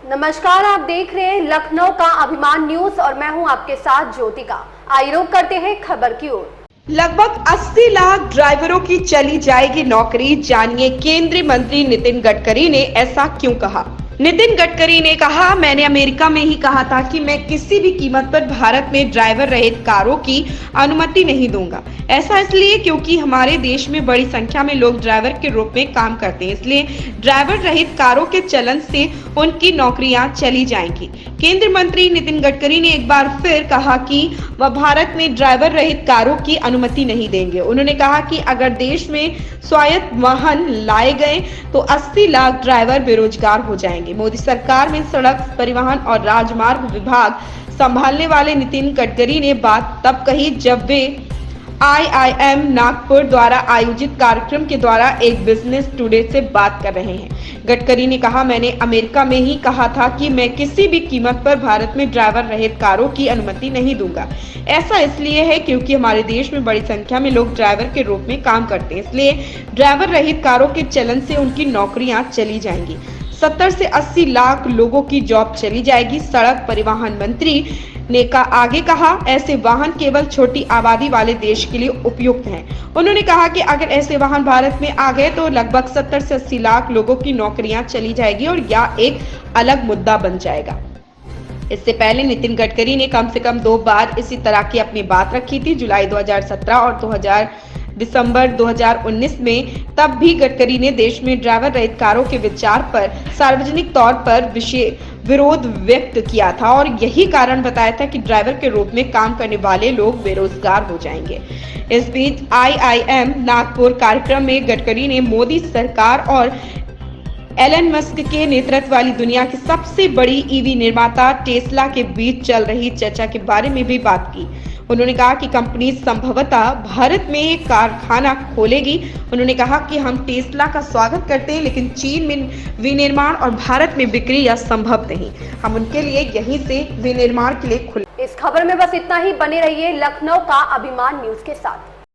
नमस्कार, आप देख रहे हैं लखनऊ का अभिमान न्यूज और मैं हूं आपके साथ ज्योतिका। आइए रुक करते हैं खबर की ओर। लगभग 80 लाख ड्राइवरों की चली जाएगी नौकरी, जानिए केंद्रीय मंत्री नितिन गडकरी ने ऐसा क्यों कहा। नितिन गडकरी ने कहा, मैंने अमेरिका में ही कहा था कि मैं किसी भी कीमत पर भारत में ड्राइवर रहित कारों की अनुमति नहीं दूंगा। ऐसा इसलिए क्योंकि हमारे देश में बड़ी संख्या में लोग ड्राइवर के रूप में काम करते हैं, इसलिए ड्राइवर रहित कारों के चलन से उनकी नौकरियां चली जाएंगी। केंद्रीय मंत्री नितिन गडकरी ने एक बार फिर कहा कि वह भारत में ड्राइवर रहित कारों की अनुमति नहीं देंगे। उन्होंने कहा कि अगर देश में स्वायत्त वाहन लाए गए तो 80 लाख ड्राइवर बेरोजगार हो जाएंगे। मोदी सरकार में सड़क परिवहन और राजमार्ग विभाग संभालने वाले नितिन गडकरी ने बात तब कही जब वे IIM नागपुर द्वारा आयोजित कार्यक्रम के द्वारा एक बिजनेस टुडे से बात कर रहे हैं। गडकरी ने कहा, मैंने अमेरिका में ही कहा था कि मैं किसी भी कीमत पर भारत में ड्राइवर रहित कारों की अनुमति नहीं दूंगा। ऐसा इसलिए है क्योंकि हमारे देश में बड़ी संख्या में लोग ड्राइवर के रूप में काम करते हैं, इसलिए ड्राइवर रहित कारों के चलन से उनकी नौकरियां चली जाएंगी। 70 से 80 लाख लोगों की जॉब चली जाएगी। सड़क परिवहन मंत्री ने आगे कहा, ऐसे वाहन केवल छोटी आबादी वाले देश के लिए उपयुक्त हैं। उन्होंने कहा कि अगर ऐसे वाहन भारत में आ गए तो लगभग 70 से 80 लाख लोगों की नौकरियां चली जाएगी और यह एक अलग मुद्दा बन जाएगा। इससे पहले नितिन गडकरी ने कम से कम 2 बार इसी तरह की अपनी बात रखी थी, जुलाई 2017 और दिसंबर 2019 में। तब भी गडकरी ने देश में ड्राइवर रहित कारों के विचार पर सार्वजनिक तौर पर विरोध व्यक्त किया था और यही कारण बताया था कि ड्राइवर के रूप में काम करने वाले लोग बेरोजगार हो जाएंगे। इस बीच IIM नागपुर कार्यक्रम में गडकरी ने मोदी सरकार और एलन मस्क के नेतृत्व वाली दुनिया की सबसे बड़ी EV निर्माता टेस्ला के बीच चल रही चर्चा के बारे में भी बात की। उन्होंने कहा कि कंपनी संभवतः भारत में एक कारखाना खोलेगी। उन्होंने कहा कि हम टेस्ला का स्वागत करते हैं, लेकिन चीन में विनिर्माण और भारत में बिक्री यह संभव नहीं। हम उनके लिए यहीं से विनिर्माण के लिए खुले। इस खबर में बस इतना ही। बने रहिए लखनऊ का अभिमान न्यूज के साथ।